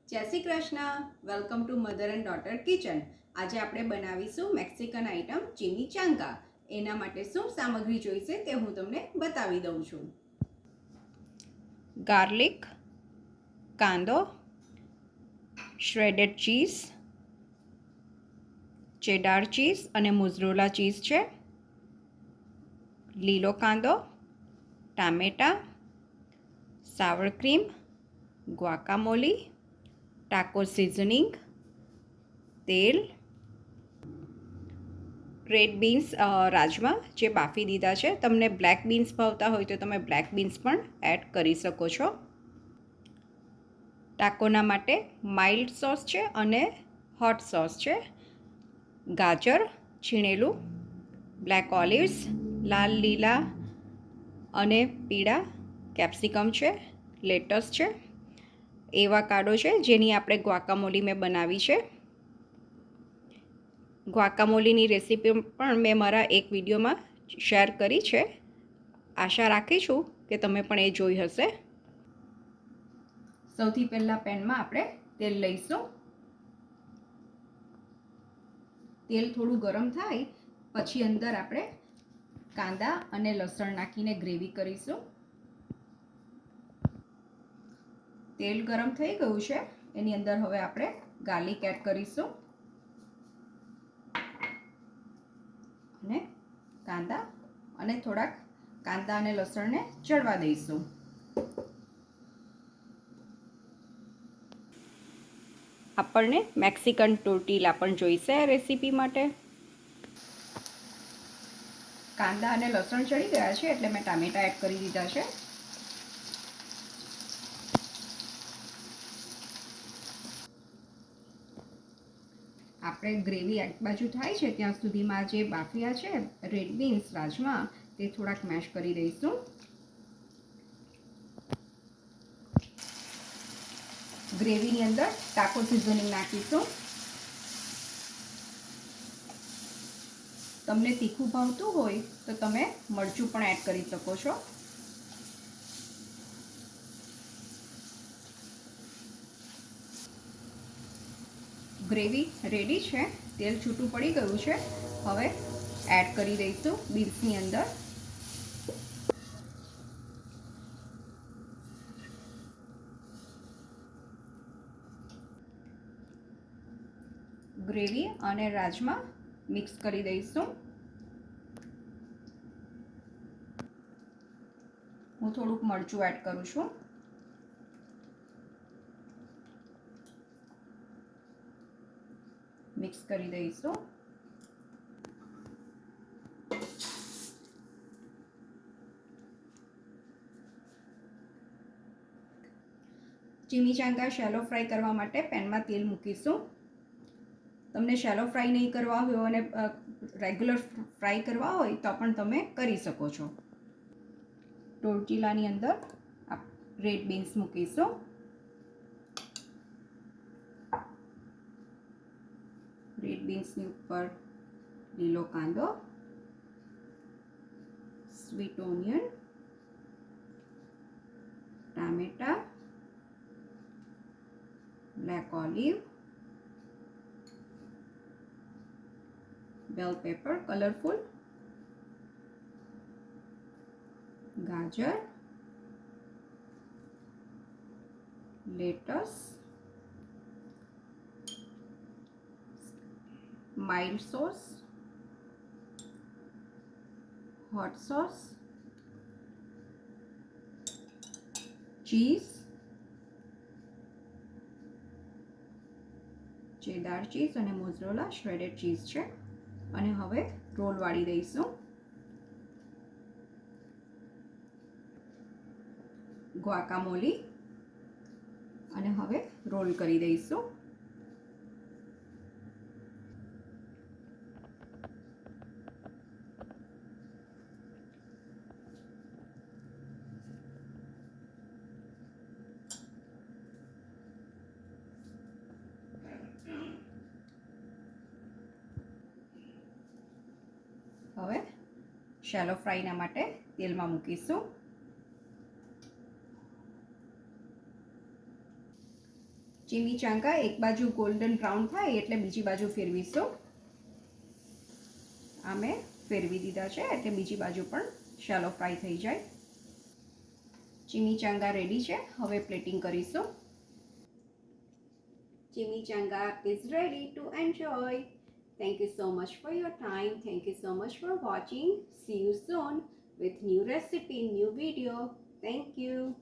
જય Shri Krishna. Welcome to mother and daughter kitchen. આજે આપણે બનાવીશું મેક્સિકન આઈટમ ચીમી ચાંગા. એના માટે શું સામગ્રી જોઈશે તે હું તમને બતાવી દઉં છું. ગાર્લિક, કાંદો, શ્રેડેડ ચીઝ, ચેડાર ચીઝ અને મોઝરેલા ચીઝ છે, લીલો કાંદો, ટામેટાં, સાવર ક્રીમ, ગ્વાકામોલી, ટાકો સિઝનિંગ, તેલ, રેડ બીન્સ રાજમા જે બાફી દીધા છે. તમને બ્લેક બીન્સ ભાવતા હોય તો તમે બ્લેક બીન્સ પણ એડ કરી શકો છો. ટાકોના માટે માઇલ્ડ સોસ છે અને હોટ સોસ છે. ગાજર છીણેલું, બ્લેક ઓલિવ્સ, લાલ લીલા અને પીળા કેપ્સિકમ છે, લેટસ છે, એવાકાડો છે જેની આપણે ગ્વાકામોલી મેં બનાવી છે. ગ્વાકામોલીની રેસીપી પણ મેં મારા એક વિડીયોમાં શેર કરી છે. આશા રાખી છું કે તમે પણ એ જોઈ હશે. સૌથી પહેલાં પેનમાં આપણે તેલ લઈશું. તેલ થોડું ગરમ થાય પછી અંદર આપણે કાંદા અને લસણ નાખીને ગ્રેવી કરીશું. તેલ ગરમ થઈ ગયું છે. એની અંદર હવે આપણે ગાર્લિક એડ કરીશું અને કાંદા અને થોડાક કાંદા અને લસણને ચડવા દઈશું. આપણને મેક્સિકન ટોર્ટિલા પણ જોઈશે આ રેસીપી માટે. કાંદા અને લસણ ચડી ગયા છે એટલે મેં ટામેટાં એડ કરી દીધા છે. આપણે ગ્રેવી એક બાજુ થાય છે ત્યાં સુધીમાં જે બાફિયા છે રેડ બીન્સ રાજમા તે થોડાક મેશ કરી દઈશું. ગ્રેવીની અંદર ટાકો સિઝનિંગ નાખીશું. તમને તીખું ભાવતું હોય તો તમે મરચું પણ એડ કરી શકો છો. ગ્રેવી રેડી છે. તેલ છૂટું પડી ગયું છે. હવે એડ કરી દઈશું બીન્સની અંદર. ગ્રેવી અને રાજમા મિક્સ કરી દઈશું. હું થોડુંક મરચું એડ કરું છું. મિક્સ કરી દઈશું. ચીમી ચાંગા શેલો ફ્રાય કરવા માટે પેનમાં તેલ મૂકીશું. તમને શેલો ફ્રાય નહીં કરવા હોય અને રેગ્યુલર ફ્રાય કરવા હોય તો પણ તમે કરી શકો છો. ટોર્ટિલાની અંદર રેડ બીન્સ મૂકીશું. રેડ બીન્સની ઉપર લીલો કાંદો, સ્વીટ ઓનિયન, ટામેટા, black olive, bell pepper colourful, ગાજર, lettuce, mild sauce, hot sauce, cheese, cheddar cheese અને મોઝરેલા શ્રેડેડ ચીઝ છે. અને હવે રોલ વાળી દઈશું. ગ્વાકામોલી અને હવે રોલ કરી દઈશું. હવે શેલો ફ્રાયના માટે તેલમાં મૂકીશું. ચીમીચાંગા એક બાજુ ગોલ્ડન બ્રાઉન થાય એટલે બીજી બાજુ ફેરવીશું. આ મેં ફેરવી દીધા છે એટલે બીજી બાજુ પણ શાલો ફ્રાય થઈ જાય. ચીમીચાંગા રેડી છે. હવે પ્લેટિંગ કરીશું. Chimichanga is ready to enjoy. Thank you so much for your time. Thank you so much for watching. See you soon with new recipe, new video. Thank you.